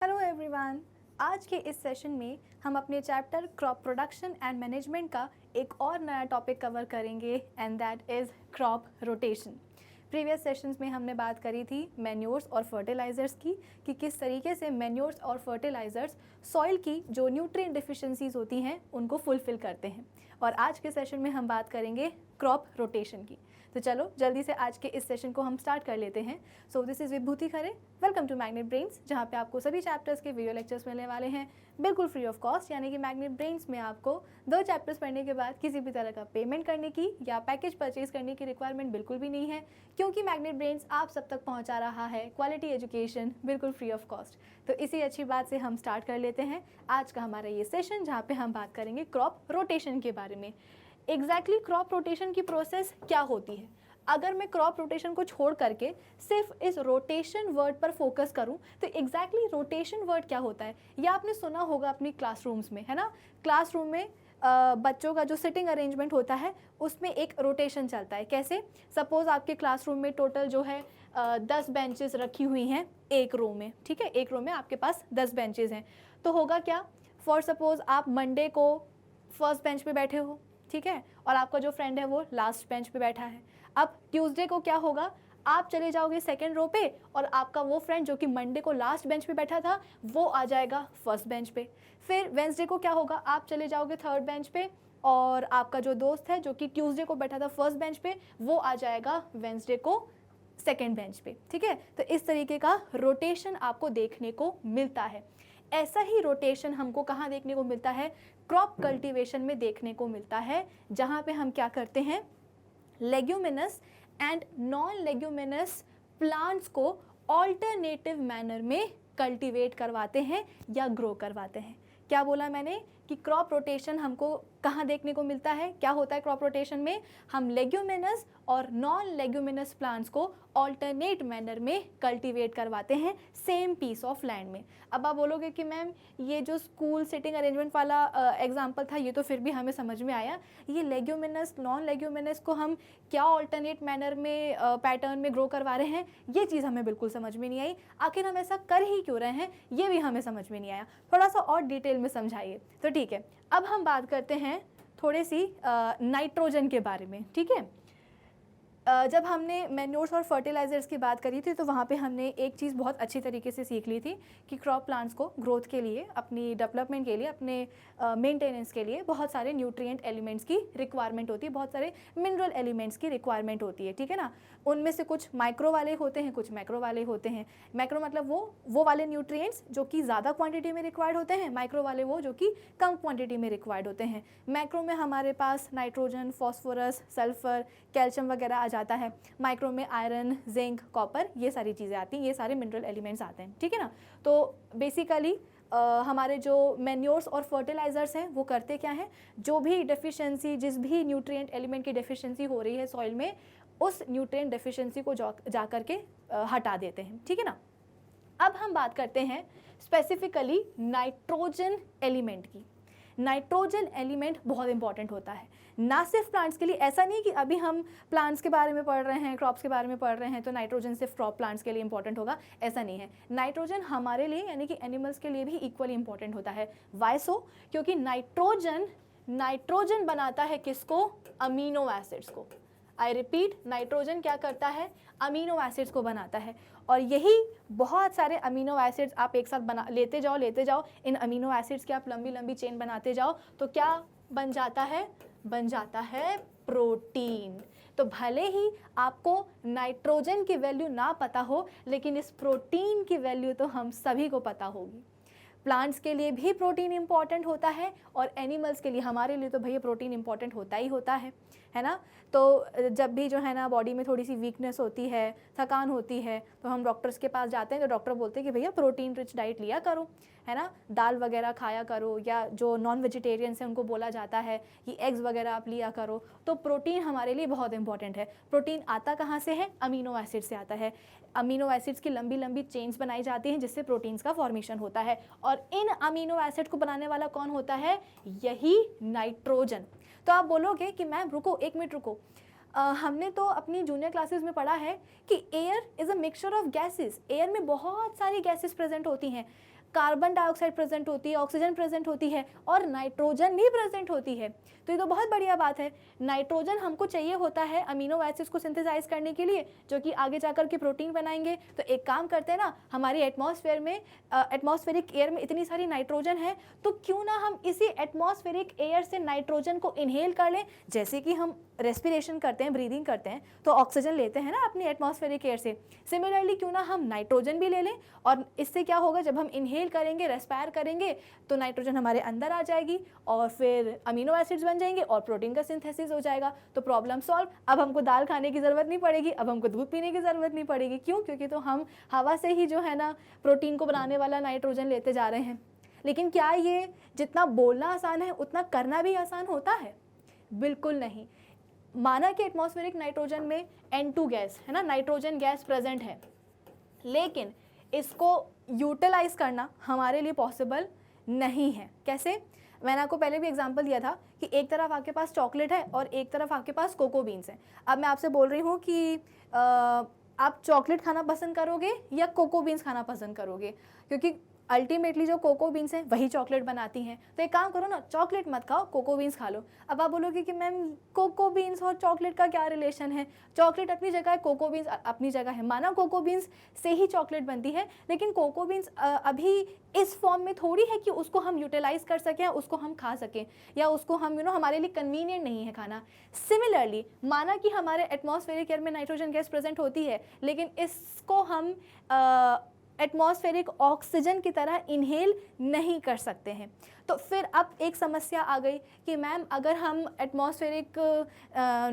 Hello everyone. आज के इस सेशन में हम अपने chapter crop production and management का एक और नया टॉपिक कवर करेंगे and that is crop rotation. Previous sessions में हमने बात करी थी मैन्योर्स और फर्टिलाइज़र्स की कि किस तरीके से मैन्योर्स और फर्टिलाइज़र्स सॉइल की जो न्यूट्रिएंट डिफिशिएंसीज होती हैं उनको फुलफ़िल करते हैं। और आज के सेशन में हम बात करेंगे क्रॉप रोटेशन की। तो चलो जल्दी से आज के इस सेशन को हम स्टार्ट कर लेते हैं। So this is Vibhuti Khare, welcome to Magnet Brains, जहाँ पे आपको सभी चैप्टर्स के वीडियो लेक्चर्स मिलने वाले हैं बिल्कुल फ्री ऑफ कॉस्ट। यानी कि मैग्नेट ब्रेन्स में आपको 2 चैप्टर्स पढ़ने के बाद किसी भी तरह का पेमेंट करने की या पैकेज परचेज करने की रिक्वायरमेंट बिल्कुल भी नहीं है, क्योंकि मैग्नेट ब्रेन्स आप सब तक पहुँचा रहा है क्वालिटी एजुकेशन बिल्कुल फ्री ऑफ कॉस्ट। तो इसी अच्छी बात से हम स्टार्ट कर लेते हैं आज का हमारा ये सेशन, जहाँ पे हम बात करेंगे क्रॉप रोटेशन के बारे में। एग्जैक्टली क्रॉप रोटेशन की प्रोसेस क्या होती है। अगर मैं क्रॉप रोटेशन को छोड़ करके सिर्फ इस रोटेशन वर्ड पर फोकस करूं तो एग्जैक्टली रोटेशन वर्ड क्या होता है, यह आपने सुना होगा अपनी क्लासरूम्स में, है ना। क्लासरूम में बच्चों का जो सिटिंग अरेंजमेंट होता है उसमें एक रोटेशन चलता है। कैसे? सपोज आपके क्लासरूम में टोटल जो है 10 बेंचेस रखी हुई हैं एक रो में, ठीक है। एक रो में आपके पास 10 बेंचेस हैं, तो होगा क्या, फॉर सपोज आप मंडे को फर्स्ट बेंच पे बैठे हो, ठीक है, और आपका जो फ्रेंड है वो लास्ट बेंच पे बैठा है। अब ट्यूसडे को क्या होगा, आप चले जाओगे सेकंड रो पे और आपका वो फ्रेंड जो कि मंडे को लास्ट बेंच पे बैठा था वो आ जाएगा फर्स्ट बेंच पे। फिर वेंसडे को क्या होगा, आप चले जाओगे थर्ड बेंच पे और आपका जो दोस्त है जो कि ट्यूसडे को बैठा था फर्स्ट बेंच पे वो आ जाएगा वेंसडे को सेकेंड बेंच पे, ठीक है। तो इस तरीके का रोटेशन आपको देखने को मिलता है। ऐसा ही रोटेशन हमको कहाँ देखने को मिलता है, क्रॉप कल्टीवेशन में देखने को मिलता है, जहाँ पे हम क्या करते हैं, leguminous and non leguminous plants को ऑल्टरनेटिव मैनर में कल्टीवेट करवाते हैं या ग्रो करवाते हैं। क्या बोला मैंने कि क्रॉप रोटेशन हमको कहाँ देखने को मिलता है, क्या होता है क्रॉप रोटेशन में, हम लेग्यूमिनस और नॉन लेग्यूमिनस प्लांट्स को ऑल्टरनेट मैनर में कल्टीवेट करवाते हैं सेम पीस ऑफ लैंड में। अब आप बोलोगे कि मैम ये जो स्कूल सिटिंग अरेंजमेंट वाला एग्जांपल था ये तो फिर भी हमें समझ में आया, ये लेग्यूमिनस नॉन लेग्यूमिनस को हम क्या ऑल्टरनेट मैनर में पैटर्न में ग्रो करवा रहे हैं, ये चीज़ हमें बिल्कुल समझ में नहीं आई। आखिर हम ऐसा कर ही क्यों रहे हैं ये भी हमें समझ में नहीं आया, थोड़ा सा और डिटेल में समझाइए। तो ठीक है, अब हम बात करते हैं थोड़ी सी नाइट्रोजन के बारे में, ठीक है। जब हमने मैन्योर्स और फर्टिलाइज़र्स की बात करी थी तो वहाँ पे हमने एक चीज़ बहुत अच्छी तरीके से सीख ली थी कि क्रॉप प्लांट्स को ग्रोथ के लिए, अपनी डेवलपमेंट के लिए, अपने मेंटेनेंस के लिए बहुत सारे न्यूट्रिएंट एलिमेंट्स की रिक्वायरमेंट होती है, बहुत सारे मिनरल एलिमेंट्स की रिक्वायरमेंट होती है, ठीक है ना। उनमें से कुछ माइक्रो वाले होते हैं, कुछ मैक्रो वाले होते हैं। मैक्रो मतलब वो वाले न्यूट्रिएंट्स जो कि ज़्यादा क्वान्टिटी में रिक्वायर्ड होते हैं, माइक्रो वाले वो जो कि कम क्वान्टिटी में रिक्वायर्ड होते हैं। मैक्रो में हमारे पास नाइट्रोजन, फॉस्फोरस, सल्फर, कैल्शियम वगैरह आ जाता है। माइक्रो में आयरन, जिंक, कॉपर, ये सारी चीज़ें आती हैं, ये सारे मिनरल एलिमेंट्स आते हैं, ठीक है ना। तो बेसिकली हमारे जो मैन्योर्स और फर्टिलाइज़र्स हैं वो करते क्या हैं, जो भी डेफिशिएंसी, जिस भी न्यूट्रिएंट एलिमेंट की डेफिशिएंसी हो रही है सॉइल में, उस न्यूट्रिएंट डेफिशिएंसी को जा करके हटा देते हैं, ठीक है ना। अब हम बात करते हैं स्पेसिफिकली नाइट्रोजन एलिमेंट की। नाइट्रोजन एलिमेंट बहुत इंपॉर्टेंट होता है, ना सिर्फ प्लांट्स के लिए। ऐसा नहीं कि अभी हम प्लांट्स के बारे में पढ़ रहे हैं, क्रॉप्स के बारे में पढ़ रहे हैं तो नाइट्रोजन सिर्फ क्रॉप प्लांट्स के लिए इंपॉर्टेंट होगा, ऐसा नहीं है। नाइट्रोजन हमारे लिए यानी कि एनिमल्स के लिए भी इक्वली इंपॉर्टेंट होता है। वाई सो? क्योंकि नाइट्रोजन बनाता है किसको, अमीनो एसिड्स को। आई रिपीट, नाइट्रोजन क्या करता है, अमीनो एसिड्स को बनाता है। और यही बहुत सारे अमीनो एसिड्स आप एक साथ लेते जाओ, इन अमीनो एसिड्स की आप लंबी लंबी चेन बनाते जाओ तो क्या बन जाता है प्रोटीन। तो भले ही आपको नाइट्रोजन की वैल्यू ना पता हो, लेकिन इस प्रोटीन की वैल्यू तो हम सभी को पता होगी। प्लांट्स के लिए भी प्रोटीन इंपॉर्टेंट होता है और एनिमल्स के लिए, हमारे लिए तो भैया प्रोटीन इंपॉर्टेंट होता ही होता है ना। तो जब भी जो है ना बॉडी में थोड़ी सी वीकनेस होती है, थकान होती है, तो हम डॉक्टर्स के पास जाते हैं तो डॉक्टर बोलते हैं कि भैया प्रोटीन रिच डाइट लिया करो, है ना, दाल वगैरह खाया करो, या जो नॉन वेजिटेरियंस हैं उनको बोला जाता है कि एग्स वगैरह आप लिया करो। तो प्रोटीन हमारे लिए बहुत इंपॉर्टेंट है। प्रोटीन आता कहाँ से है, अमीनो एसिड से आता है। अमीनो एसिड्स की लंबी लंबी चेन्स बनाई जाती हैं जिससे प्रोटीन्स का फॉर्मेशन होता है, और इन अमीनो एसिड को बनाने वाला कौन होता है, यही नाइट्रोजन। तो आप बोलोगे कि मैम रुको, एक मिनट रुको, हमने तो अपनी जूनियर क्लासेस में पढ़ा है कि air is a mixture of gases, air में बहुत सारी गैसेस प्रेजेंट होती हैं। कार्बन डाइऑक्साइड प्रेजेंट होती है, ऑक्सीजन प्रेजेंट होती है और नाइट्रोजन भी प्रेजेंट होती है। तो ये तो बहुत बढ़िया बात है। नाइट्रोजन हमको चाहिए होता है अमीनो एसिड्स को सिंथेसाइज करने के लिए, जो कि आगे जाकर के प्रोटीन बनाएंगे। तो एक काम करते हैं ना, हमारी एटमॉस्फेयर में एटमॉस्फेरिक एयर में इतनी सारी नाइट्रोजन है, तो क्यों ना हम इसी एटमॉस्फेरिक एयर से नाइट्रोजन को इनहेल कर लें। जैसे कि हम रेस्पिरेशन करते हैं, ब्रीदिंग करते हैं, तो ऑक्सीजन लेते हैं ना अपनी एटमॉस्फेरिक एयर से। सिमिलरली क्यों ना हम नाइट्रोजन भी ले लें, और इससे क्या होगा, जब हम इनहेल करेंगे, रेस्पायर करेंगे, तो नाइट्रोजन हमारे अंदर आ जाएगी और फिर अमीनो एसिड्स बन जाएंगे और प्रोटीन का सिंथेसिस हो जाएगा। तो प्रॉब्लम सॉल्व। अब हमको दाल खाने की ज़रूरत नहीं पड़ेगी, अब हमको दूध पीने की ज़रूरत नहीं पड़ेगी। क्यों? क्योंकि तो हम हवा से ही जो है ना प्रोटीन को बनाने वाला नाइट्रोजन लेते जा रहे हैं। लेकिन क्या ये जितना बोलना आसान है उतना करना भी आसान होता है? बिल्कुल नहीं। माना कि एटमॉस्फेरिक नाइट्रोजन में N2 गैस है ना, नाइट्रोजन गैस प्रेजेंट है, लेकिन इसको यूटिलाइज करना हमारे लिए पॉसिबल नहीं है। कैसे? मैंने आपको पहले भी एग्जांपल दिया था कि एक तरफ आपके पास चॉकलेट है और एक तरफ आपके पास कोको बीन्स हैं। अब मैं आपसे बोल रही हूँ कि आप चॉकलेट खाना पसंद करोगे या कोको बीन्स खाना पसंद करोगे, क्योंकि अल्टीमेटली जो कोको बीन्स हैं वही चॉकलेट बनाती हैं। तो एक काम करो ना, चॉकलेट मत खाओ, कोको बीन्स खा लो। अब आप बोलोगे कि मैम कोको बीन्स और चॉकलेट का क्या रिलेशन है? चॉकलेट अपनी जगह है, कोको बीन्स अपनी जगह है। माना कोको बीन्स से ही चॉकलेट बनती है, लेकिन कोको बीन्स अभी इस फॉर्म में थोड़ी है कि उसको हम यूटिलाइज कर सकें, उसको हम खा सकें, या उसको हम हमारे लिए कन्वीनियंट नहीं है खाना। सिमिलरली माना कि हमारे एटमॉस्फेरिक एयर में नाइट्रोजन गैस प्रेजेंट होती है, लेकिन इसको हम एटमॉस्फेरिक ऑक्सीजन की तरह इनहेल नहीं कर सकते हैं। तो फिर अब एक समस्या आ गई कि मैम अगर हम एटमॉस्फेरिक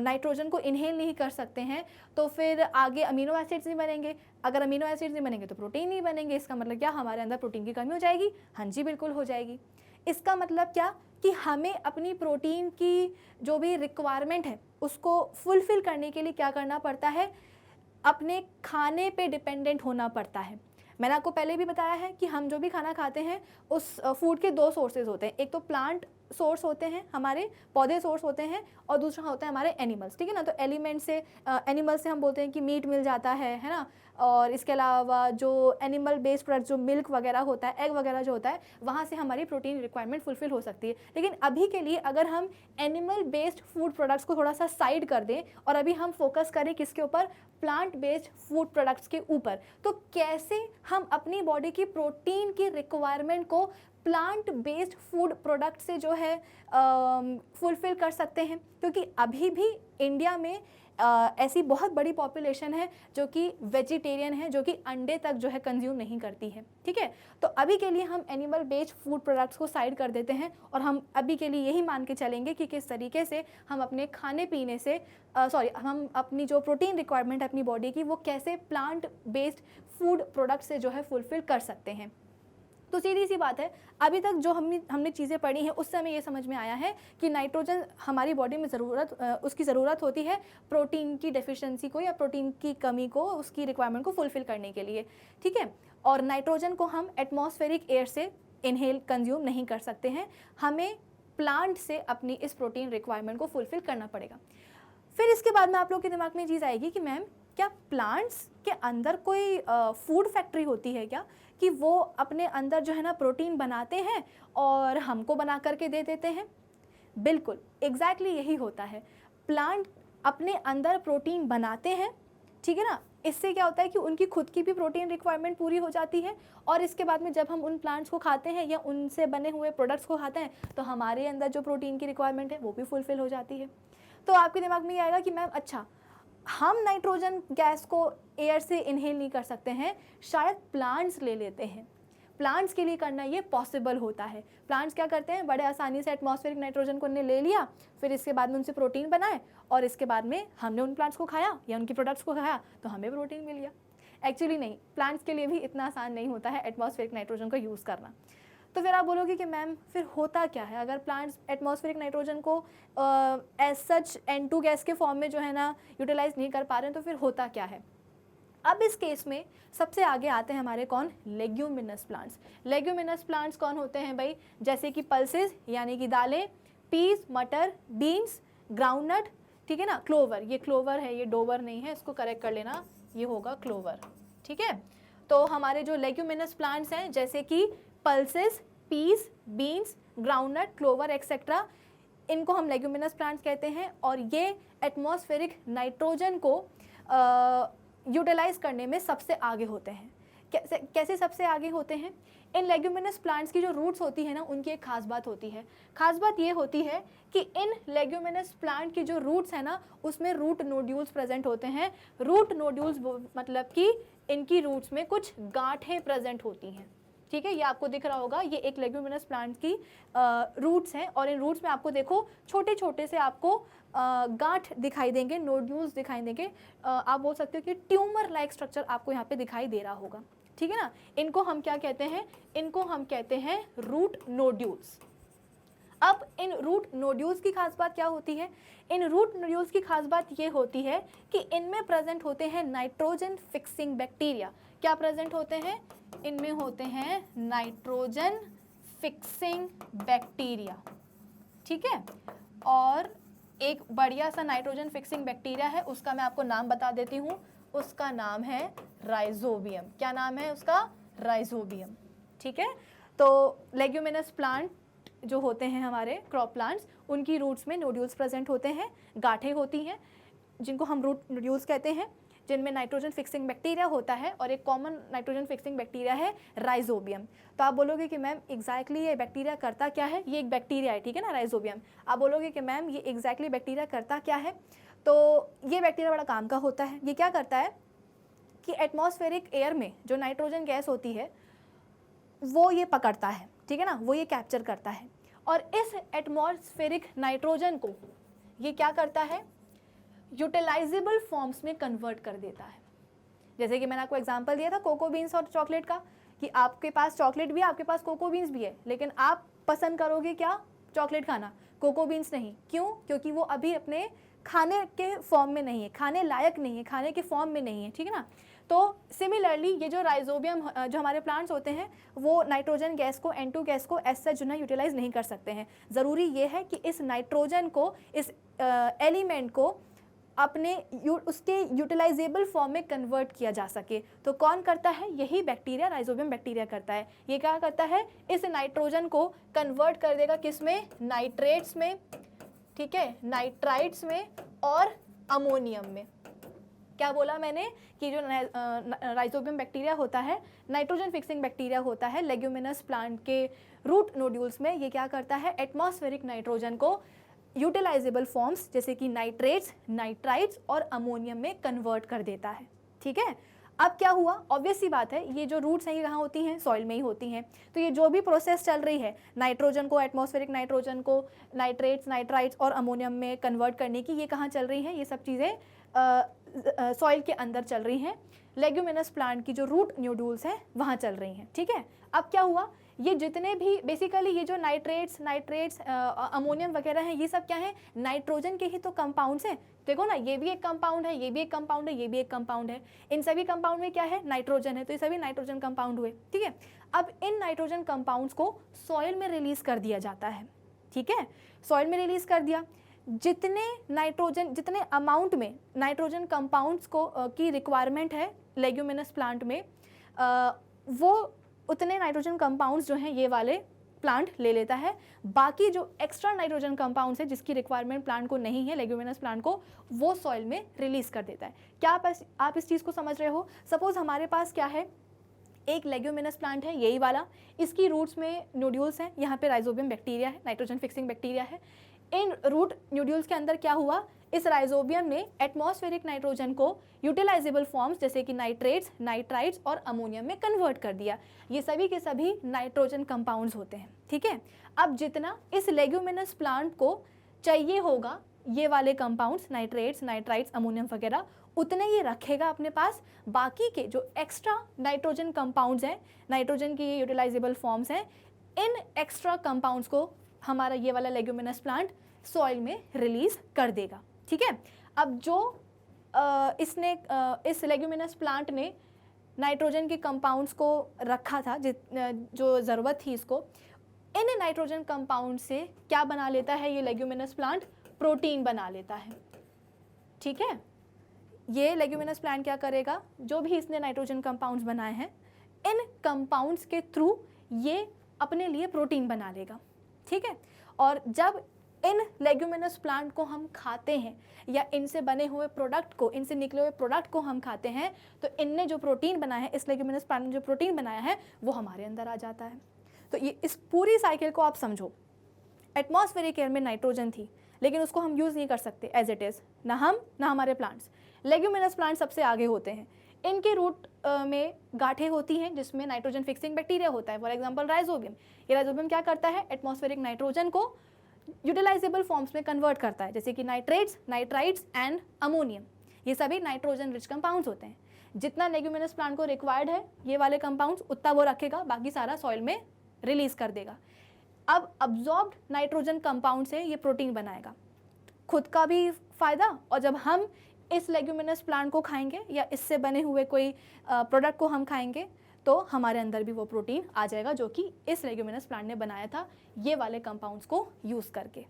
नाइट्रोजन को इनहेल नहीं कर सकते हैं तो फिर आगे अमीनो एसिड्स नहीं बनेंगे। अगर अमीनो एसिड्स नहीं बनेंगे तो प्रोटीन नहीं बनेंगे। इसका मतलब क्या, हमारे अंदर प्रोटीन की कमी हो जाएगी? हाँ जी, बिल्कुल हो जाएगी। इसका मतलब क्या कि हमें अपनी प्रोटीन की जो भी रिक्वायरमेंट है उसको फुलफ़िल करने के लिए क्या करना पड़ता है, अपने खाने पे डिपेंडेंट होना पड़ता है। मैंने आपको पहले भी बताया है कि हम जो भी खाना खाते हैं उस फूड के दो सोर्सेज होते हैं। एक तो प्लांट सोर्स होते हैं, हमारे पौधे सोर्स होते हैं, और दूसरा होता है हमारे एनिमल्स। ठीक है ना? तो एलिमेंट से एनिमल से हम बोलते हैं कि मीट मिल जाता है ना। और इसके अलावा जो एनिमल बेस्ड प्रोडक्ट, जो मिल्क वगैरह होता है, एग वगैरह जो होता है, वहाँ से हमारी प्रोटीन रिक्वायरमेंट फुलफिल हो सकती है। लेकिन अभी के लिए अगर हम एनिमल बेस्ड फूड प्रोडक्ट्स को थोड़ा सा साइड कर दें और अभी हम फोकस करें किसके ऊपर, प्लांट बेस्ड फूड प्रोडक्ट्स के ऊपर, तो कैसे हम अपनी बॉडी की प्रोटीन की रिक्वायरमेंट को प्लांट बेस्ड फूड प्रोडक्ट से जो है फुलफिल कर सकते हैं। क्योंकि अभी भी इंडिया में ऐसी बहुत बड़ी पॉपुलेशन है जो कि वेजिटेरियन है, जो कि अंडे तक जो है कंज्यूम नहीं करती है। ठीक है? तो अभी के लिए हम एनिमल बेस्ड फूड प्रोडक्ट्स को साइड कर देते हैं और हम अभी के लिए यही मान के चलेंगे कि किस तरीके से हम अपने खाने पीने से हम अपनी जो प्रोटीन रिक्वायरमेंट है अपनी बॉडी की, वो कैसे प्लांट बेस्ड फूड प्रोडक्ट से जो है फुलफिल कर सकते हैं। तो सीधी सी बात है, अभी तक जो हमने चीज़ें पढ़ी हैं उससे हमें ये समझ में आया है कि नाइट्रोजन हमारी बॉडी में उसकी ज़रूरत होती है प्रोटीन की डेफिशिएंसी को या प्रोटीन की कमी को, उसकी रिक्वायरमेंट को फुलफ़िल करने के लिए। ठीक है? और नाइट्रोजन को हम एटमॉस्फेरिक एयर से इनहेल कंज्यूम नहीं कर सकते हैं, हमें प्लांट से अपनी इस प्रोटीन रिक्वायरमेंट को फुलफ़िल करना पड़ेगा। फिर इसके बाद में आप लोग के दिमाग में ये चीज़ आएगी कि मैम क्या प्लांट्स के अंदर कोई फूड फैक्ट्री होती है क्या, कि वो अपने अंदर जो है ना प्रोटीन बनाते हैं और हमको बना करके दे देते हैं? बिल्कुल, एग्जैक्टली यही होता है। प्लांट अपने अंदर प्रोटीन बनाते हैं, ठीक है ना। इससे क्या होता है कि उनकी खुद की भी प्रोटीन रिक्वायरमेंट पूरी हो जाती है, और इसके बाद में जब हम उन प्लांट्स को खाते हैं या उनसे बने हुए प्रोडक्ट्स को खाते हैं तो हमारे अंदर जो प्रोटीन की रिक्वायरमेंट है वो भी फुलफिल हो जाती है। तो आपके दिमाग में ये आएगा कि मैम अच्छा, हम नाइट्रोजन गैस को एयर से इनहेल नहीं कर सकते हैं, शायद प्लांट्स ले लेते हैं। प्लांट्स के लिए करना ये पॉसिबल होता है। प्लांट्स क्या करते हैं, बड़े आसानी से एटमॉस्फेरिक नाइट्रोजन को उन्हें ले लिया, फिर इसके बाद में उनसे प्रोटीन बनाए, और इसके बाद में हमने उन प्लांट्स को खाया या उनकी प्रोडक्ट्स को खाया तो हमें प्रोटीन मिल गया। एक्चुअली नहीं, प्लांट्स के लिए भी इतना आसान नहीं होता है एटमॉस्फेरिक नाइट्रोजन का यूज़ करना। तो फिर आप बोलोगे कि मैम फिर होता क्या है अगर प्लांट्स एटमॉस्फेरिक नाइट्रोजन को एज सच N2 गैस के फॉर्म में जो है ना यूटिलाइज नहीं कर पा रहे हैं, तो फिर होता क्या है? अब इस केस में सबसे आगे आते हैं हमारे कौन, लेग्यूमिनस प्लांट्स। लेग्यूमिनस प्लांट्स कौन होते हैं भाई? जैसे कि पल्सेस यानी कि दालें, पीस, मटर, बीन्स, ग्राउंडनट, ठीक है ना, क्लोवर। ये क्लोवर है, ये डोवर नहीं है, इसको करेक्ट कर लेना, ये होगा क्लोवर। ठीक है? तो हमारे जो लेग्यूमिनस प्लांट्स हैं जैसे कि pulses, peas, beans, groundnut, clover etcetera, इनको हम लेग्यूमिनस प्लांट्स कहते हैं। और ये एटमॉस्फेरिक नाइट्रोजन को यूटिलाइज करने में सबसे आगे होते हैं। कैसे सबसे आगे होते हैं? इन लेग्यूमिनस प्लांट्स की जो रूट्स होती है ना, उनकी एक खास बात होती है। खास बात ये होती है कि इन लेग्यूमिनस प्लांट की जो रूट्स है ना, उसमें रूट नोड्यूल्स प्रेजेंट होते हैं। रूट नोड्यूल्स मतलब कि इनकी रूट्स में कुछ गांठें प्रेजेंट होती हैं। ठीक है, ये आपको दिख रहा होगा, ये एक लेग्यूमिनस प्लांट की रूट्स हैं और इन रूट्स में आपको देखो छोटे छोटे से आपको गांठ दिखाई देंगे, नोड्यूल्स दिखाई देंगे। आप बोल सकते हो कि ट्यूमर लाइक स्ट्रक्चर आपको यहाँ पे दिखाई दे रहा होगा। ठीक है ना, इनको हम क्या कहते हैं? इनको हम कहते हैं रूट नोड्यूल्स। अब इन रूट नोड्यूल्स की खास बात क्या होती है? इन रूट नोड्यूल्स की खास बात ये होती है कि इनमें प्रेजेंट होते हैं नाइट्रोजन फिक्सिंग बैक्टीरिया। क्या प्रेजेंट होते हैं? इनमें होते हैं नाइट्रोजन फिक्सिंग बैक्टीरिया। ठीक है, और एक बढ़िया सा नाइट्रोजन फिक्सिंग बैक्टीरिया है, उसका मैं आपको नाम बता देती हूँ। उसका नाम है राइजोबियम। क्या नाम है उसका? राइजोबियम। ठीक है, तो लेग्यूमिनस प्लांट जो होते हैं हमारे क्रॉप प्लांट्स, उनकी रूट्स में नोड्यूल्स प्रेजेंट होते हैं, गांठें होती हैं, जिनको हम रूट नोड्यूल्स कहते हैं, जिनमें नाइट्रोजन फिक्सिंग बैक्टीरिया होता है और एक कॉमन नाइट्रोजन फिक्सिंग बैक्टीरिया है राइजोबियम। तो आप बोलोगे कि मैम एग्जैक्टली ये बैक्टीरिया करता क्या है? ये एक बैक्टीरिया है, ठीक है ना, राइजोबियम। आप बोलोगे कि मैम ये एग्जैक्टली बैक्टीरिया करता क्या है? तो ये बैक्टीरिया बड़ा काम का होता है। ये क्या करता है कि एटमॉस्फेरिक एयर में जो नाइट्रोजन गैस होती है वो ये पकड़ता है, ठीक है ना, वो ये कैप्चर करता है और इस एटमॉस्फेरिक नाइट्रोजन को ये क्या करता है? यूटिलाइजेबल फॉर्म्स में कन्वर्ट कर देता है। जैसे कि मैंने आपको एग्जांपल दिया था कोको बीन्स और चॉकलेट का, कि आपके पास चॉकलेट भी है, आपके पास कोको बीन्स भी है, लेकिन आप पसंद करोगे क्या? चॉकलेट खाना, कोको बीन्स नहीं। क्यों? क्योंकि वो अभी अपने खाने के फॉर्म में नहीं है, खाने लायक नहीं है, खाने के फॉर्म में नहीं है। ठीक है ना, तो सिमिलरली ये जो राइजोबियम जो हमारे प्लांट्स होते हैं वो नाइट्रोजन गैस को, N2 गैस को ऐसा जो है यूटिलाइज नहीं कर सकते हैं। ज़रूरी ये है कि इस नाइट्रोजन को, इस एलिमेंट को अपने उसके यूटिलाइजेबल फॉर्म में कन्वर्ट किया जा सके। तो कौन करता है? यही बैक्टीरिया, राइजोबियम बैक्टीरिया करता है। ये क्या करता है? इस नाइट्रोजन को कन्वर्ट कर देगा किस में? नाइट्रेट्स में, ठीक है, नाइट्राइट्स में और अमोनियम में। क्या बोला मैंने? कि जो राइजोबियम बैक्टीरिया होता है, नाइट्रोजन फिक्सिंग बैक्टीरिया होता है लेग्यूमिनस प्लांट के रूट नोड्यूल्स में, ये क्या करता है? एटमॉस्फेरिक नाइट्रोजन को यूटिलाइजेबल फॉर्म्स जैसे कि नाइट्रेट्स, नाइट्राइट्स और अमोनियम में कन्वर्ट कर देता है। ठीक है, अब क्या हुआ? ऑब्वियस सी बात है, ये जो रूट्स हैं ये कहाँ होती हैं? सॉइल में ही होती हैं। तो ये जो भी प्रोसेस चल रही है नाइट्रोजन को, एटमॉस्फेरिक नाइट्रोजन को नाइट्रेट्स, नाइट्राइट्स और अमोनियम में कन्वर्ट करने की, ये कहाँ चल रही हैं? ये सब चीज़ें सॉइल के अंदर चल रही हैं। लेग्यूमिनस प्लांट की जो रूट नोड्यूल्स हैं वहाँ चल रही हैं। ठीक है, अब क्या हुआ? ये जितने भी बेसिकली ये जो नाइट्रेट्स अमोनियम वगैरह हैं, ये सब क्या है? नाइट्रोजन के ही तो कंपाउंड्स हैं। देखो ना, ये भी एक कंपाउंड है, ये भी एक कंपाउंड है, ये भी एक कंपाउंड है। इन सभी कंपाउंड में क्या है? नाइट्रोजन है, तो ये सभी नाइट्रोजन कंपाउंड हुए। ठीक है, अब इन नाइट्रोजन कंपाउंड्स को सॉइल में रिलीज कर दिया जाता है। ठीक है, सॉइल में रिलीज कर दिया। जितने अमाउंट में नाइट्रोजन कंपाउंड्स को की रिक्वायरमेंट है लेग्यूमिनस प्लांट में, वो उतने नाइट्रोजन कंपाउंड्स जो हैं ये वाले प्लांट ले लेता है। बाकी जो एक्स्ट्रा नाइट्रोजन कंपाउंड्स है जिसकी रिक्वायरमेंट प्लांट को नहीं है, लेग्यूमिनस प्लांट को, वो सॉइल में रिलीज कर देता है। क्या आप इस चीज़ को समझ रहे हो? सपोज हमारे पास क्या है, एक लेग्यूमिनस प्लांट है यही वाला, इसकी रूट्स में नोड्यूल्स हैं, यहाँ पे राइजोबियम बैक्टीरिया है, नाइट्रोजन फिक्सिंग बैक्टीरिया है। इन रूट नोड्यूल्स के अंदर क्या हुआ? इस राइजोबियम ने एटमॉस्फेरिक नाइट्रोजन को यूटिलाइजेबल फॉर्म्स जैसे कि नाइट्रेट्स, नाइट्राइट्स और अमोनियम में कन्वर्ट कर दिया। ये सभी के सभी नाइट्रोजन कंपाउंड्स होते हैं। ठीक है, अब जितना इस लेग्यूमिनस प्लांट को चाहिए होगा ये वाले कंपाउंड्स, नाइट्रेट्स, नाइट्राइट्स, अमोनियम वगैरह, उतने ये रखेगा अपने पास। बाकी के जो एक्स्ट्रा नाइट्रोजन कंपाउंड्स हैं, नाइट्रोजन की ये यूटिलाइजेबल फॉर्म्स हैं, इन एक्स्ट्रा कंपाउंड्स को हमारा ये वाला लेग्यूमिनस प्लांट सॉइल में रिलीज कर देगा। ठीक है, अब जो इस लेग्यूमिनस प्लांट ने नाइट्रोजन के कंपाउंड्स को रखा था, जो ज़रूरत थी इसको, इन नाइट्रोजन कंपाउंड से क्या बना लेता है ये लेग्यूमिनस प्लांट? प्रोटीन बना लेता है। ठीक है, ये लेग्यूमिनस प्लांट क्या करेगा? जो भी इसने नाइट्रोजन कंपाउंड्स बनाए हैं, इन कंपाउंड्स के थ्रू ये अपने लिए प्रोटीन बना लेगा, ठीक है। और जब इन लेग्यूमिनस प्लांट को हम खाते हैं या इनसे बने हुए प्रोडक्ट को, इनसे निकले हुए प्रोडक्ट को हम खाते हैं, तो इनने जो प्रोटीन बनाया है, इस लेग्यूमिनस प्लांट ने जो प्रोटीन बनाया है वो हमारे अंदर आ जाता है। तो ये इस पूरी साइकिल को आप समझो। एटमॉस्फेरिक एयर में नाइट्रोजन थी, लेकिन उसको हम यूज़ नहीं कर सकते एज इट इज़, ना हम ना हमारे प्लांट्स। लेग्यूमिनस प्लांट सबसे आगे होते हैं। इनके रूट में गांठें होती हैं जिसमें नाइट्रोजन फिक्सिंग बैक्टीरिया होता है, फॉर एग्जांपल राइजोबियम। ये राइजोबियम क्या करता है, एटमॉस्फेरिक नाइट्रोजन को यूटिलाइजेबल फॉर्म्स में कन्वर्ट करता है, जैसे कि नाइट्रेट्स, नाइट्राइट्स एंड अमोनियम। ये सभी नाइट्रोजन रिच कंपाउंड्स होते हैं। जितना लेग्यूमिनस प्लांट को रिक्वायर्ड है ये वाले कंपाउंड्स, उतना वो रखेगा, बाकी सारा सॉइल में रिलीज कर देगा। अब अब्जॉर्ब्ड नाइट्रोजन कंपाउंड से ये प्रोटीन बनाएगा, खुद का भी फायदा, और जब हम इस लेग्यूमिनस प्लांट को खाएंगे या इससे बने हुए कोई प्रोडक्ट को हम खाएंगे तो हमारे अंदर भी वो प्रोटीन आ जाएगा जो कि इस लेग्यूमिनस प्लांट ने बनाया था ये वाले कंपाउंड्स को यूज़ करके,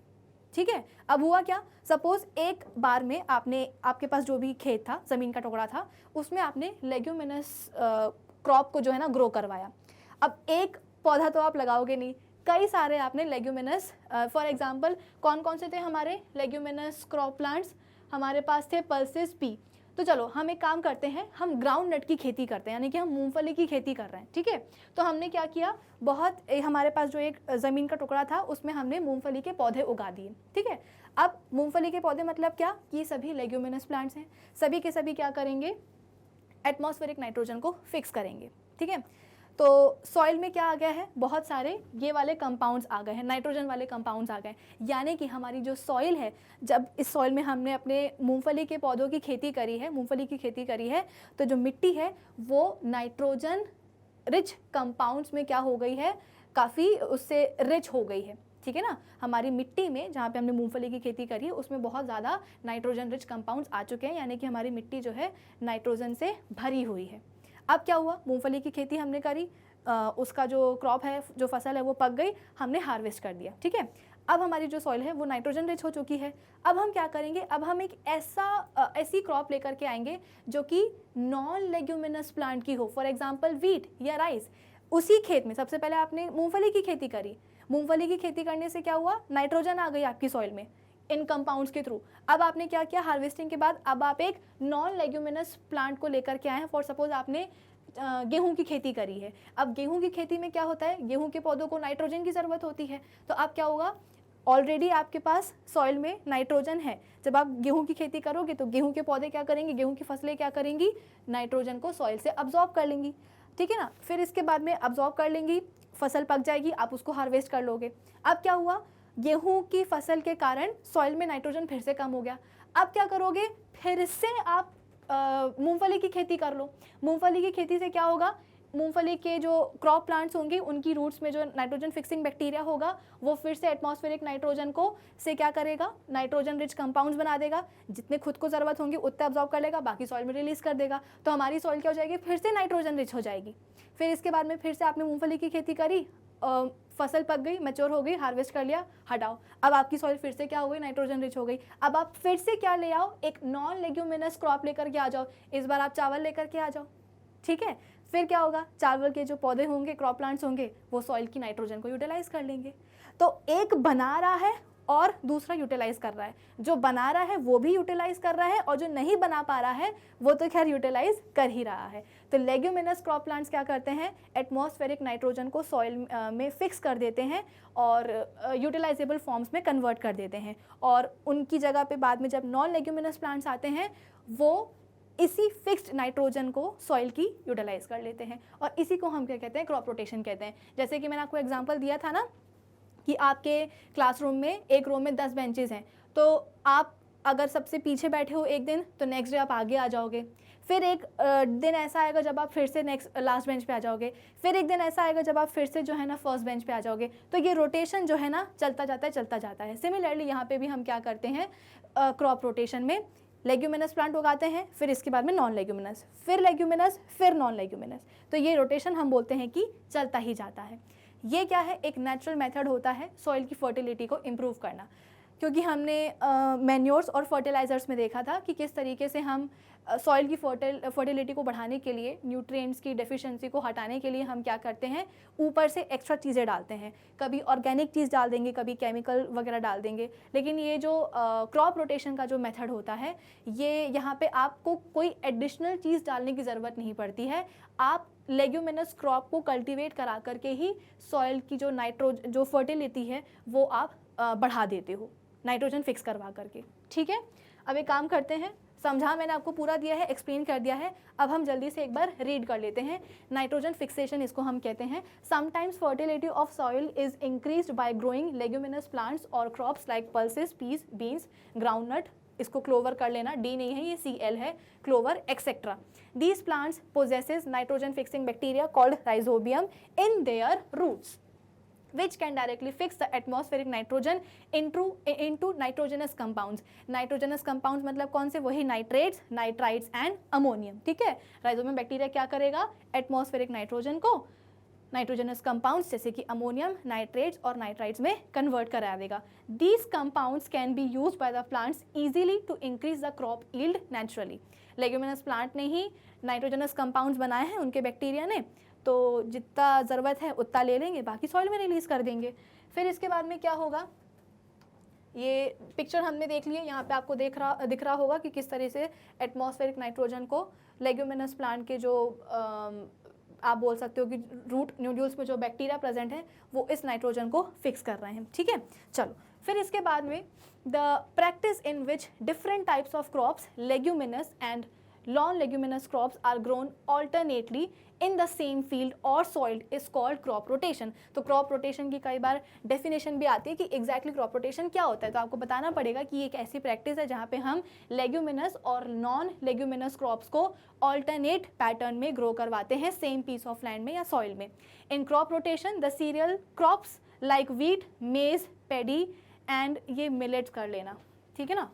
ठीक है। अब हुआ क्या, सपोज एक बार में आपके पास जो भी खेत था, ज़मीन का टुकड़ा था, उसमें आपने लेग्यूमिनस क्रॉप को जो है ना ग्रो करवाया। अब एक पौधा तो आप लगाओगे नहीं, कई सारे आपने लेग्यूमिनस, फॉर एग्जांपल कौन कौन से थे हमारे लेग्यूमिनस क्रॉप प्लांट्स, हमारे पास थे पल्सेस पी। तो चलो हम एक काम करते हैं, हम ग्राउंड नट की खेती करते हैं, यानी कि हम मूंगफली की खेती कर रहे हैं, ठीक है। तो हमने क्या किया, हमारे पास जो एक ज़मीन का टुकड़ा था उसमें हमने मूंगफली के पौधे उगा दिए, ठीक है। अब मूंगफली के पौधे मतलब क्या, ये सभी लेग्यूमिनस प्लांट्स हैं, सभी के सभी क्या करेंगे, एटमॉस्फेरिक नाइट्रोजन को फिक्स करेंगे, ठीक है। तो सॉइल में क्या आ गया है, बहुत सारे ये वाले कंपाउंड्स आ गए हैं, नाइट्रोजन वाले कंपाउंड्स आ गए, यानी कि हमारी जो सॉइल है, जब इस सॉइल में हमने अपने मूंगफली के पौधों की खेती करी है, मूंगफली की खेती करी है, तो जो मिट्टी है वो नाइट्रोजन रिच कंपाउंड्स में क्या हो गई है, काफ़ी उससे रिच हो गई है, ठीक है ना। हमारी मिट्टी में जहाँ पे हमने मूंगफली की खेती करी है उसमें बहुत ज़्यादा नाइट्रोजन रिच कंपाउंड्स आ चुके हैं, यानी कि हमारी मिट्टी जो है नाइट्रोजन से भरी हुई है। अब क्या हुआ, मूंगफली की खेती हमने करी, उसका जो क्रॉप है, जो फसल है वो पक गई, हमने हार्वेस्ट कर दिया, ठीक है। अब हमारी जो सॉइल है वो नाइट्रोजन रिच हो चुकी है। अब हम क्या करेंगे, अब हम एक ऐसी क्रॉप लेकर के आएंगे जो कि नॉन लेग्यूमिनस प्लांट की हो, फॉर एग्जांपल वीट या राइस। उसी खेत में सबसे पहले आपने मूंगफली की खेती करी, मूंगफली की खेती करने से क्या हुआ, नाइट्रोजन आ गई आपकी सॉइल में इन कंपाउंड्स के थ्रू। अब आपने क्या किया, हार्वेस्टिंग के बाद अब आप एक नॉन लेग्यूमिनस प्लांट को लेकर के आए हैं, फॉर सपोज आपने गेहूं की खेती करी है। अब गेहूं की खेती में क्या होता है, गेहूं के पौधों को नाइट्रोजन की ज़रूरत होती है, तो अब क्या होगा, ऑलरेडी आपके पास सॉइल में नाइट्रोजन है। जब आप गेहूं की खेती करोगे तो गेहूं के पौधे क्या करेंगे, गेहूं की फसलें क्या करेंगी, नाइट्रोजन को सॉइल से अब्जॉर्ब कर लेंगी, ठीक है ना। फिर इसके बाद में अब्जॉर्ब कर लेंगी, फसल पक जाएगी, आप उसको हार्वेस्ट कर लोगे। अब क्या हुआ, गेहूं की फसल के कारण सॉइल में नाइट्रोजन फिर से कम हो गया। अब क्या करोगे, फिर से आप मूंगफली की खेती कर लो। मूंगफली की खेती से क्या होगा, मूंगफली के जो क्रॉप प्लांट्स होंगे उनकी रूट्स में जो नाइट्रोजन फिक्सिंग बैक्टीरिया होगा वो फिर से एटमॉस्फेरिक नाइट्रोजन को से क्या करेगा, नाइट्रोजन रिच कंपाउंड्स बना देगा, जितने खुद को ज़रूरत होंगी उतने अब्जॉर्ब कर लेगा, बाकी सॉइल में रिलीज कर देगा। तो हमारी सॉइल क्या हो जाएगी, फिर से नाइट्रोजन रिच हो जाएगी। फिर इसके बाद में फिर से आपने मूंगफली की खेती करी, फसल पक गई, मैच्योर हो गई, हार्वेस्ट कर लिया, हटाओ, अब आपकी सॉइल फिर से क्या हो गई, नाइट्रोजन रिच हो गई। अब आप फिर से क्या ले आओ, एक नॉन लेग्यूमिनस क्रॉप लेकर के आ जाओ, इस बार आप चावल लेकर के आ जाओ, ठीक है। फिर क्या होगा, चावल के जो पौधे होंगे, क्रॉप प्लांट्स होंगे, वो सॉइल की नाइट्रोजन को यूटिलाइज कर लेंगे। तो एक बना रहा है और दूसरा यूटिलाइज कर रहा है, जो बना रहा है वो भी यूटिलाइज कर रहा है और जो नहीं बना पा रहा है वो तो खैर यूटिलाइज कर ही रहा है। तो लेग्यूमिनस क्रॉप प्लांट्स क्या करते हैं, एटमॉस्फेरिक नाइट्रोजन को सॉइल में फिक्स कर देते हैं और यूटिलाइजेबल फॉर्म्स में कन्वर्ट कर देते हैं, और उनकी जगह पे बाद में जब नॉन लेग्यूमिनस प्लांट्स आते हैं वो इसी फिक्स्ड नाइट्रोजन को सॉइल की यूटिलाइज कर लेते हैं, और इसी को हम क्या कहते हैं, क्रॉप रोटेशन कहते हैं। जैसे कि मैंने आपको एग्जांपल दिया था ना कि आपके क्लासरूम में एक रो में 10 बेंचेस हैं, तो आप अगर सबसे पीछे बैठे हो एक दिन तो नेक्स्ट डे आप आगे आ जाओगे, फिर एक दिन ऐसा आएगा जब आप फिर से लास्ट बेंच पे आ जाओगे, फिर एक दिन ऐसा आएगा जब आप फिर से जो है ना फर्स्ट बेंच पे आ जाओगे। तो ये रोटेशन जो है ना चलता जाता है। सिमिलरली यहाँ पे भी हम क्या करते हैं, क्रॉप रोटेशन में लेग्यूमिनस प्लांट उगाते हैं, फिर इसके बाद में नॉन लेग्यूमिनस, फिर लेग्यूमिनस, फिर नॉन लेग्यूमिनस। तो ये रोटेशन हम बोलते हैं कि चलता ही जाता है। ये क्या है, एक नेचुरल मेथड होता है सॉइल की फर्टिलिटी को इम्प्रूव करना। क्योंकि हमने मैन्योर्स और फर्टिलाइज़र्स में देखा था कि किस तरीके से हम सॉइल की फर्टिलिटी को बढ़ाने के लिए, न्यूट्रिएंट्स की डेफिशिएंसी को हटाने के लिए हम क्या करते हैं, ऊपर से एक्स्ट्रा चीज़ें डालते हैं। कभी ऑर्गेनिक चीज़ डाल देंगे, कभी केमिकल वगैरह डाल देंगे। लेकिन ये जो क्रॉप रोटेशन का जो मेथड होता है, ये यहाँ पे आपको कोई एडिशनल चीज़ डालने की ज़रूरत नहीं पड़ती है। आप लेग्यूमिनस क्रॉप को कल्टीवेट करा करके ही सॉइल की जो फर्टिलिटी है वो आप बढ़ा देते हो, नाइट्रोजन फिक्स करवा करके। ठीक है, अब एक काम करते हैं, समझा मैंने आपको पूरा दिया है, एक्सप्लेन कर दिया है, अब हम जल्दी से एक बार रीड कर लेते हैं। नाइट्रोजन फिक्सेशन इसको हम कहते हैं। Sometimes fertility of soil is increased by growing leguminous plants और crops like pulses, peas, beans, groundnut, इसको क्लोवर कर लेना, डी नहीं है ये CL है, clover etcetera. These plants possesses nitrogen fixing bacteria called rhizobium in their roots which can directly fix the atmospheric nitrogen into nitrogenous compounds. Nitrogenous compounds मतलब कौन से, वही नाइट्रेट्स, नाइट्राइट्स एंड अमोनियम। ठीक है, राइजोबियम बैक्टीरिया क्या करेगा, atmospheric nitrogen को nitrogenous compounds जैसे कि अमोनियम, नाइट्रेट्स और नाइट्राइट्स में कन्वर्ट करा देगा। These compounds can be use by the plants easily to increase the crop yield naturally. Leguminous plant ने ही नाइट्रोजनस कंपाउंड्स बनाए हैं, उनके बैक्टीरिया ने, तो जितना ज़रूरत है उतना ले लेंगे, बाकी सॉइल में रिलीज़ कर देंगे। फिर इसके बाद में क्या होगा, ये पिक्चर हमने देख लिए, यहाँ पे आपको दिख रहा होगा कि किस तरह से एटमॉस्फेरिक नाइट्रोजन को लेग्यूमिनस प्लांट के जो आप बोल सकते हो कि रूट न्यूड्यूल्स में जो बैक्टीरिया प्रेजेंट हैं वो इस नाइट्रोजन को फिक्स कर रहे हैं। ठीक है, चलो फिर इसके बाद में the practice in which different types of crops, leguminous and non-leguminous crops are grown alternately in the same field or soil is called crop rotation। तो crop rotation की कई बार definition भी आती है कि exactly crop rotation क्या होता है, तो आपको बताना पड़ेगा कि ये एक ऐसी practice है जहाँ पे हम leguminous और non-leguminous crops को alternate pattern में grow करवाते हैं same piece of land में या soil में। In crop rotation the cereal crops like wheat, maize, paddy and ये millets कर लेना, ठीक है ना,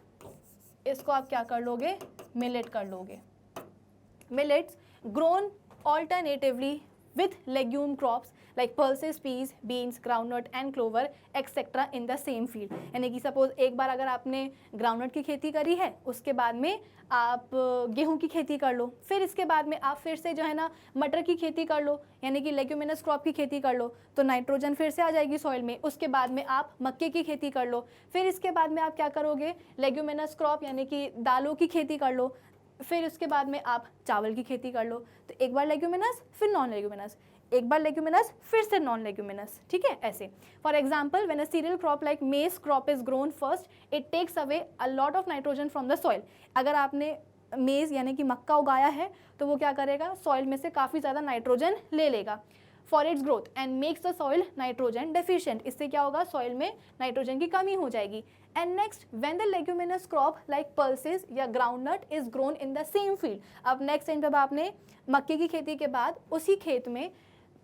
इसको आप क्या कर लोगे, मिलेट कर लोगे। Millets grown alternatively with legume crops like pulses, peas, beans, groundnut and clover etcetera in the same field. यानी कि सपोज एक बार अगर आपने ग्राउंडनट की खेती करी है, उसके बाद में आप गेहूं की खेती कर लो, फिर इसके बाद में आप फिर से जो है ना मटर की खेती कर लो, यानी कि लेग्यूमिनस क्रॉप की खेती कर लो, तो नाइट्रोजन फिर से आ जाएगी सॉइल में। उसके बाद में आप मक्के की खेती कर लो, फिर इसके बाद में आप क्या करोगे, लेग्यूमिनस क्रॉप यानी कि दालों की खेती कर लो, फिर उसके बाद में आप चावल की खेती कर लो। तो एक बार लेग्यूमिनस, फिर नॉन लेग्यूमिनस, एक बार लेग्यूमिनस, फिर से नॉन लेग्यूमिनस। ठीक है, ऐसे। For example when a cereal crop like maize crop is grown first, it takes away a lot of nitrogen from the soil. अगर आपने मेज यानी कि मक्का उगाया है तो वो क्या करेगा, सॉइल में से काफ़ी ज़्यादा नाइट्रोजन ले लेगा for its growth and makes the soil nitrogen deficient. इससे क्या होगा, सॉइल में नाइट्रोजन की कमी हो जाएगी। And next when the leguminous crop like pulses या groundnut is grown in the same field. अब नेक्स्ट टाइम जब आपने मक्के की खेती के बाद उसी खेत में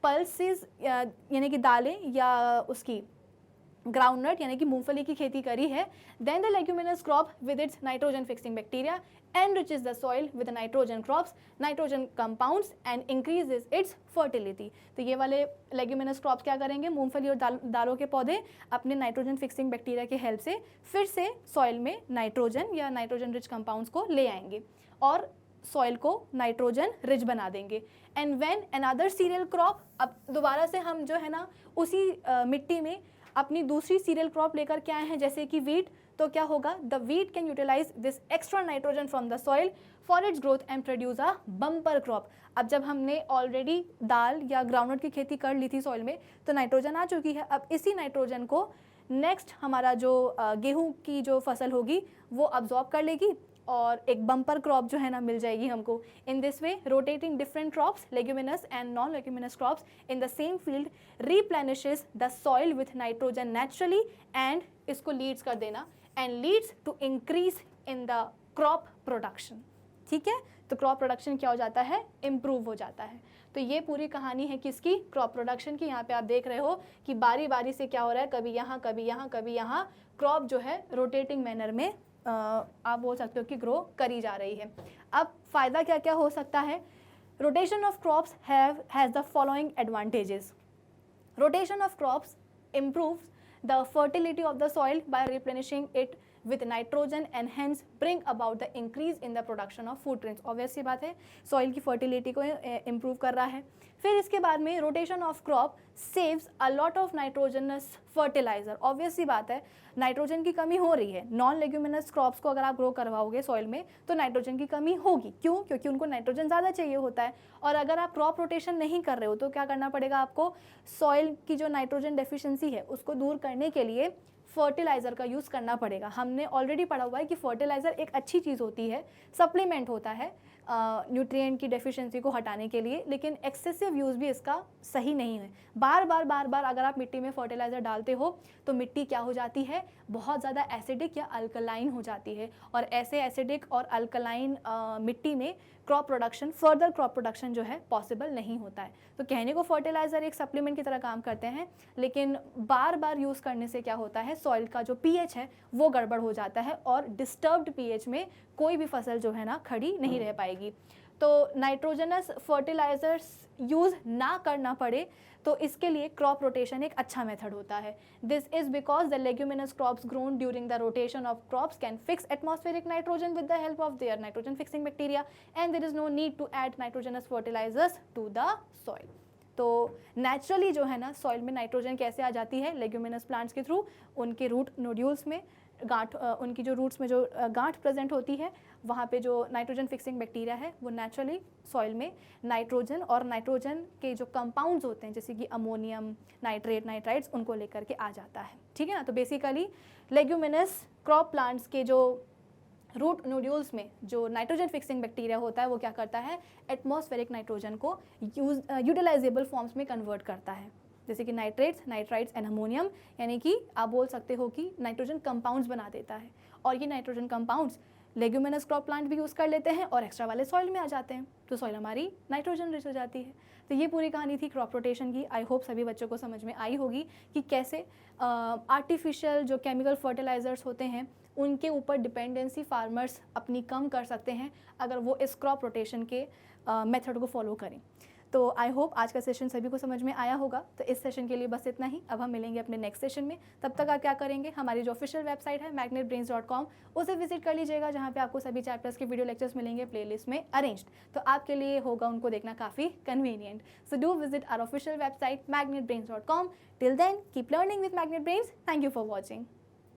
पल्सेस यानी कि दालें या उसकी ग्राउंडनट यानी कि मूंगफली की खेती करी है, then the leguminous crop with its nitrogen fixing bacteria enriches the soil with nitrogen crops, nitrogen compounds and increases its fertility। तो ये वाले लेग्यूमिनस क्रॉप्स क्या करेंगे, मूंगफली और दालों के पौधे अपने नाइट्रोजन फिक्सिंग बैक्टीरिया के हेल्प से फिर से सॉइल में नाइट्रोजन या नाइट्रोजन रिच कंपाउंड्स को ले आएंगे और सॉइल को नाइट्रोजन रिच बना देंगे। And when another cereal crop, अब दोबारा से हम जो है ना उसी मिट्टी में अपनी दूसरी सीरियल क्रॉप लेकर के आए हैं जैसे कि वीट, तो क्या होगा, the wheat can utilise this extra nitrogen from the soil for its growth and produce a bumper crop. अब जब हमने ऑलरेडी दाल या ग्राउंडनट की खेती कर ली थी सॉइल में तो नाइट्रोजन आ चुकी है, अब इसी नाइट्रोजन को नेक्स्ट हमारा जो गेहूं की जो फसल होगी वो अब्जॉर्ब कर लेगी और एक बम्पर क्रॉप जो है ना मिल जाएगी हमको। In this way rotating different crops, leguminous and non leguminous crops in the same field replenishes the soil with nitrogen naturally and इसको लीड्स कर देना and leads to increase in the crop production. ठीक है, तो crop production क्या हो जाता है, इम्प्रूव हो जाता है। तो ये पूरी कहानी है किसकी, क्रॉप प्रोडक्शन की। यहाँ पे आप देख रहे हो कि बारी बारी से क्या हो रहा है, कभी यहाँ कभी यहाँ कभी यहाँ क्रॉप जो है रोटेटिंग मैनर में आप बोल सकते हो कि ग्रो करी जा रही है। अब फ़ायदा क्या क्या हो सकता है, rotation of crops has the following advantages. Rotation of crops improves the fertility of the soil by replenishing it with nitrogen and hence bring about the increase in the production of food grains. Obvious सी बात है, soil की fertility को improve कर रहा है. फिर इसके बाद में rotation of crop saves a lot of nitrogenous fertiliser. Obvious सी बात है, नाइट्रोजन की कमी हो रही है. नॉन लेग्यूमिनस क्रॉप्स को अगर आप ग्रो करवाओगे सॉइल में तो नाइट्रोजन की कमी होगी. क्यों? क्योंकि उनको नाइट्रोजन ज़्यादा चाहिए होता है. और अगर आप क्रॉप रोटेशन नहीं कर रहे हो तो क्या करना पड़ेगा आपको? सॉइल की जो नाइट्रोजन डेफिशिएंसी है उसको दूर करने के लिए फर्टिलाइज़र का यूज़ करना पड़ेगा. हमने ऑलरेडी पढ़ा हुआ है कि फर्टिलाइज़र एक अच्छी चीज़ होती है, सप्लीमेंट होता है न्यूट्रिएंट की डेफिशिएंसी को हटाने के लिए, लेकिन एक्सेसिव यूज़ भी इसका सही नहीं है. बार बार अगर आप मिट्टी में फर्टिलाइज़र डालते हो तो मिट्टी क्या हो जाती है? बहुत ज़्यादा एसिडिक या अल्कलाइन हो जाती है. और ऐसे एसिडिक और अल्कलाइन मिट्टी में crop production, further crop production जो है पॉसिबल नहीं होता है. तो कहने को फर्टिलाइज़र एक सप्लीमेंट की तरह काम करते हैं, लेकिन बार बार यूज़ करने से क्या होता है? सॉइल का जो पीएच है वो गड़बड़ हो जाता है और डिस्टर्ब्ड पीएच में कोई भी फसल जो है ना खड़ी नहीं रह पाएगी. तो नाइट्रोजनस फर्टिलाइजर्स यूज़ ना करना पड़े तो इसके लिए क्रॉप रोटेशन एक अच्छा मेथड होता है. This is because the leguminous crops grown during the rotation of crops can fix atmospheric nitrogen with the help of their nitrogen fixing bacteria and there is no need to add nitrogenous fertilisers to the soil. तो naturally जो है ना soil में nitrogen कैसे आ जाती है? Leguminous plants के through. उनके रूट नोड्यूल्स में गांठ, उनकी जो रूट्स में जो गांठ प्रेजेंट होती है वहाँ पे जो नाइट्रोजन फिक्सिंग बैक्टीरिया है वो नेचुरली सॉइल में नाइट्रोजन और नाइट्रोजन के जो कंपाउंड्स होते हैं जैसे कि अमोनियम, नाइट्रेट, नाइट्राइट्स, उनको लेकर के आ जाता है. ठीक है ना. तो बेसिकली लेग्यूमिनस क्रॉप प्लांट्स के जो रूट नोड्यूल्स में जो नाइट्रोजन फिक्सिंग बैक्टीरिया होता है वो क्या करता है? एटमॉस्फेरिक नाइट्रोजन को यूटिलाइजेबल फॉर्म्स में कन्वर्ट करता है, जैसे कि नाइट्रेट्स, नाइट्राइट्स एंड अमोनियम, यानी कि आप बोल सकते हो कि नाइट्रोजन कंपाउंड्स बना देता है. और ये nitrogen compounds leguminous crop plant भी यूज़ कर लेते हैं और एक्स्ट्रा वाले सॉइल में आ जाते हैं, तो सॉइल हमारी नाइट्रोजन रिच हो जाती है. तो ये पूरी कहानी थी क्रॉप रोटेशन की. आई होप सभी बच्चों को समझ में आई होगी कि कैसे आर्टिफिशियल जो केमिकल फर्टिलाइजर्स होते हैं उनके ऊपर डिपेंडेंसी फार्मर्स अपनी कम कर सकते हैं अगर वो इस क्रॉप रोटेशन के मेथड को फॉलो करें. तो आई होप आज का सेशन सभी को समझ में आया होगा. तो इस सेशन के लिए बस इतना ही. अब हम मिलेंगे अपने नेक्स्ट सेशन में. तब तक आप क्या करेंगे? हमारी जो ऑफिशियल वेबसाइट है magnetbrains.com उसे विजिट कर लीजिएगा, जहाँ पे आपको सभी चैप्टर्स के वीडियो लेक्चर्स मिलेंगे प्लेलिस्ट में अरेंज्ड. तो आपके लिए होगा उनको देखना काफ़ी convenient. So do visit our official website magnetbrains.com. Till then keep learning with Magnet Brains. Thank you for watching.